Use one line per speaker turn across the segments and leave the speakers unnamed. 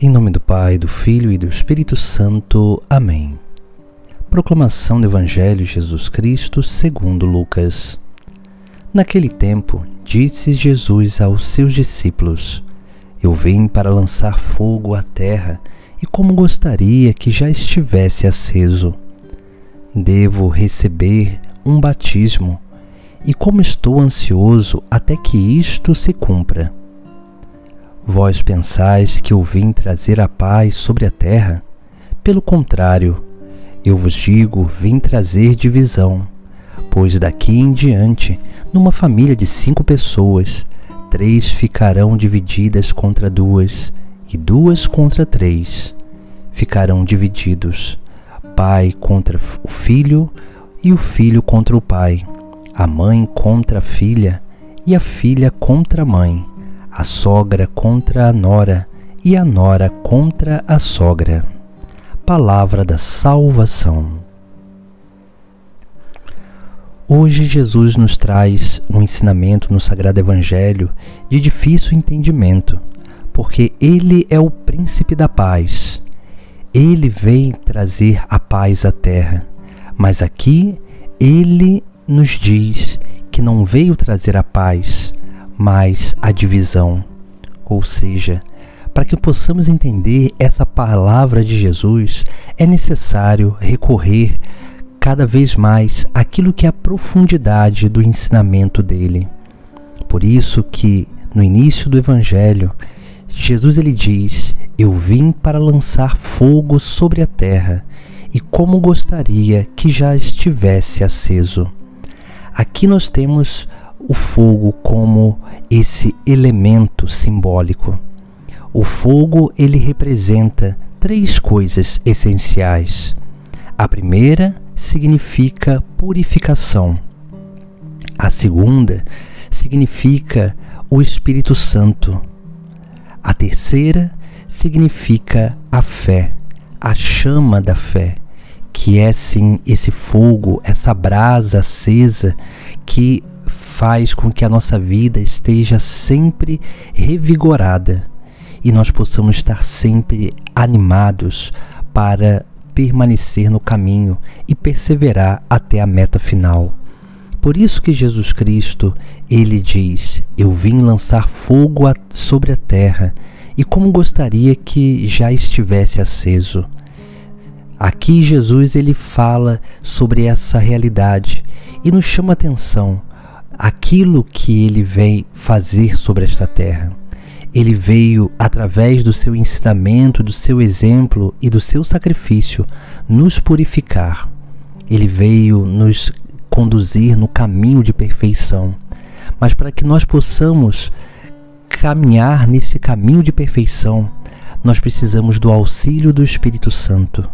Em nome do Pai, do Filho e do Espírito Santo. Amém. Proclamação do Evangelho de Jesus Cristo segundo Lucas. Naquele tempo, disse Jesus aos seus discípulos: Eu vim para lançar fogo à terra, e como gostaria que já estivesse aceso. Devo receber um batismo, e como estou ansioso até que isto se cumpra. Vós pensais que eu vim trazer a paz sobre a terra? Pelo contrário, eu vos digo, vim trazer divisão. Pois daqui em diante, numa família de 5 pessoas, 3 ficarão divididas contra 2, e 2 contra 3. Ficarão divididos, pai contra o filho, e o filho contra o pai, a mãe contra a filha, e a filha contra a mãe, a sogra contra a nora, e a nora contra a sogra. Palavra da salvação. Hoje Jesus nos traz um ensinamento no Sagrado Evangelho de difícil entendimento, porque Ele é o príncipe da paz. Ele vem trazer a paz à terra, mas aqui Ele nos diz que não veio trazer a paz, mas a divisão. Ou seja, para que possamos entender essa palavra de Jesus, é necessário recorrer cada vez mais àquilo que é a profundidade do ensinamento dele. Por isso que, no início do Evangelho, Jesus ele diz: Eu vim para lançar fogo sobre a terra, e como gostaria que já estivesse aceso. Aqui nós temos o fogo como esse elemento simbólico. O fogo ele representa 3 coisas essenciais. A primeira significa purificação. A segunda significa o Espírito Santo. A terceira significa a fé, a chama da fé, que é sim esse fogo, essa brasa acesa que faz com que a nossa vida esteja sempre revigorada e nós possamos estar sempre animados para permanecer no caminho e perseverar até a meta final. Por isso que Jesus Cristo, ele diz: Eu vim lançar fogo sobre a terra, e como gostaria que já estivesse aceso. Aqui Jesus ele fala sobre essa realidade e nos chama a atenção aquilo que ele vem fazer sobre esta terra. Ele veio, através do seu ensinamento, do seu exemplo e do seu sacrifício, nos purificar. Ele veio nos conduzir no caminho de perfeição. Mas para que nós possamos caminhar nesse caminho de perfeição, nós precisamos do auxílio do Espírito Santo.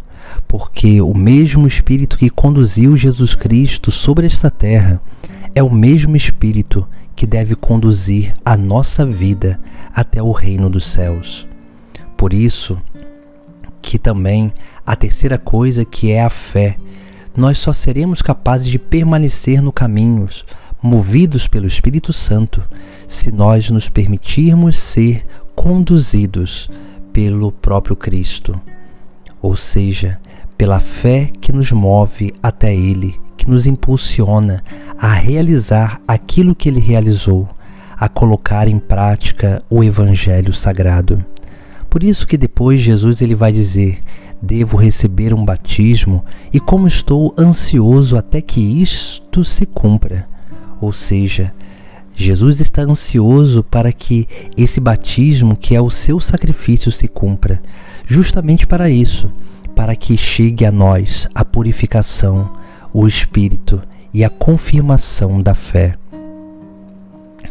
Porque o mesmo Espírito que conduziu Jesus Cristo sobre esta terra é o mesmo Espírito que deve conduzir a nossa vida até o reino dos céus. Por isso que também a terceira coisa, que é a fé, nós só seremos capazes de permanecer no caminho, movidos pelo Espírito Santo, se nós nos permitirmos ser conduzidos pelo próprio Cristo. Ou seja, pela fé que nos move até Ele, que nos impulsiona a realizar aquilo que Ele realizou, a colocar em prática o Evangelho Sagrado. Por isso que depois Jesus ele vai dizer: Devo receber um batismo, e como estou ansioso até que isto se cumpra. Ou seja, Jesus está ansioso para que esse batismo, que é o seu sacrifício, se cumpra. Justamente para isso, para que chegue a nós a purificação, o Espírito e a confirmação da fé.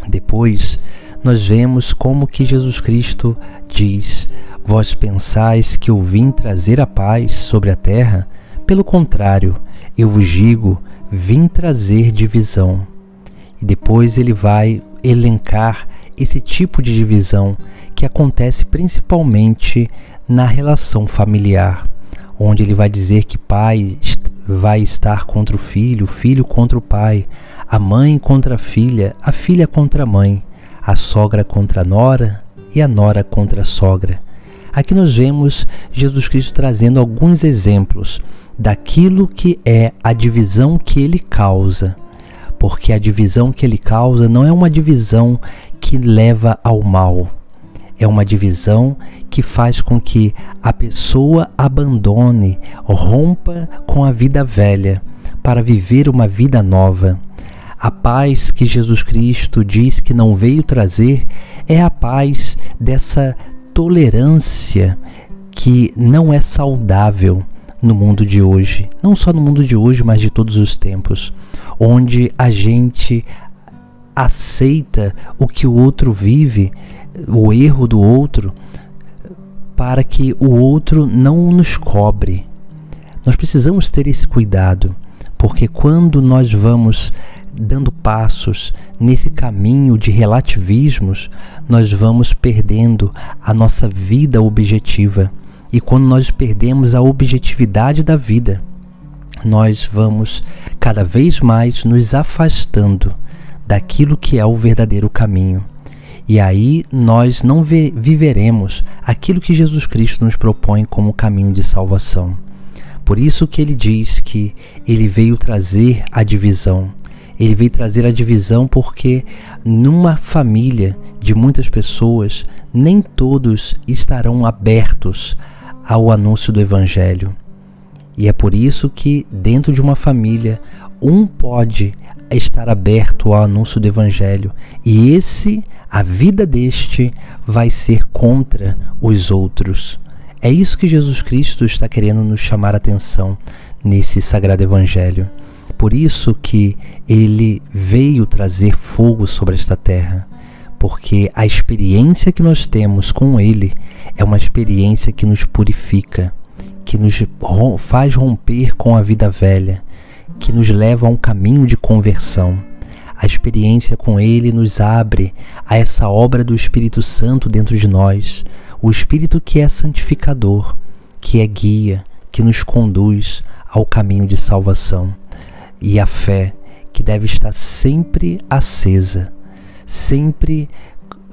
Depois, nós vemos como que Jesus Cristo diz: Vós pensais que eu vim trazer a paz sobre a terra? Pelo contrário, eu vos digo, vim trazer divisão. E depois ele vai elencar esse tipo de divisão que acontece principalmente na relação familiar, onde ele vai dizer que pai vai estar contra o filho contra o pai, a mãe contra a filha contra a mãe, a sogra contra a nora e a nora contra a sogra. Aqui nós vemos Jesus Cristo trazendo alguns exemplos daquilo que é a divisão que ele causa, porque a divisão que ele causa não é uma divisão que leva ao mal, é uma divisão que faz com que a pessoa abandone, rompa com a vida velha para viver uma vida nova. A paz que Jesus Cristo diz que não veio trazer é a paz dessa tolerância que não é saudável no mundo de hoje, não só no mundo de hoje, mas de todos os tempos, onde a gente aceita o que o outro vive, o erro do outro, para que o outro não nos cobre. Nós precisamos ter esse cuidado, porque quando nós vamos dando passos nesse caminho de relativismos, nós vamos perdendo a nossa vida objetiva. E quando nós perdemos a objetividade da vida, nós vamos cada vez mais nos afastando daquilo que é o verdadeiro caminho. E aí nós não viveremos aquilo que Jesus Cristo nos propõe como caminho de salvação. Por isso que ele diz que ele veio trazer a divisão. Ele veio trazer a divisão porque numa família de muitas pessoas, nem todos estarão abertos ao anúncio do Evangelho. E é por isso que dentro de uma família, um pode estar aberto ao anúncio do Evangelho e a vida deste vai ser contra os outros. É isso que Jesus Cristo está querendo nos chamar a atenção nesse Sagrado Evangelho. Por isso que ele veio trazer fogo sobre esta terra, porque a experiência que nós temos com ele é uma experiência que nos purifica, que nos faz romper com a vida velha, que nos leva a um caminho de conversão. A experiência com ele nos abre a essa obra do Espírito Santo dentro de nós, o Espírito que é santificador, que é guia, que nos conduz ao caminho de salvação. E a fé que deve estar sempre acesa, sempre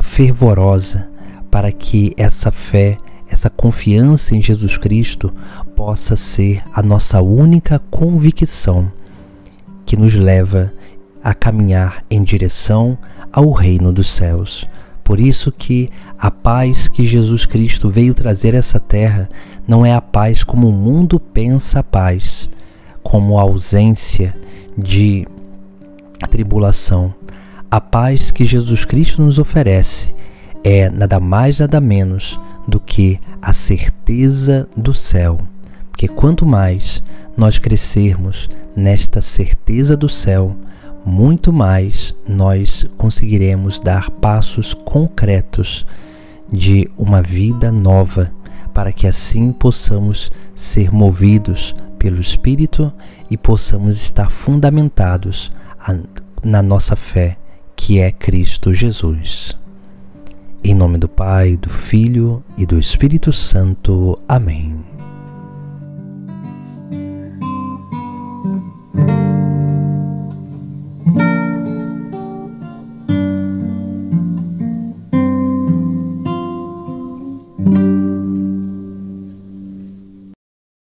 fervorosa, para que essa fé, essa confiança em Jesus Cristo possa ser a nossa única convicção que nos leva a caminhar em direção ao reino dos céus. Por isso que a paz que Jesus Cristo veio trazer a essa terra não é a paz como o mundo pensa a paz, como a ausência de tribulação. A paz que Jesus Cristo nos oferece é nada mais, nada menos do que a certeza do céu. Porque quanto mais nós crescermos nesta certeza do céu, muito mais nós conseguiremos dar passos concretos de uma vida nova, para que assim possamos ser movidos pelo Espírito e possamos estar fundamentados na nossa fé, que é Cristo Jesus. Em nome do Pai, do Filho e do Espírito Santo. Amém.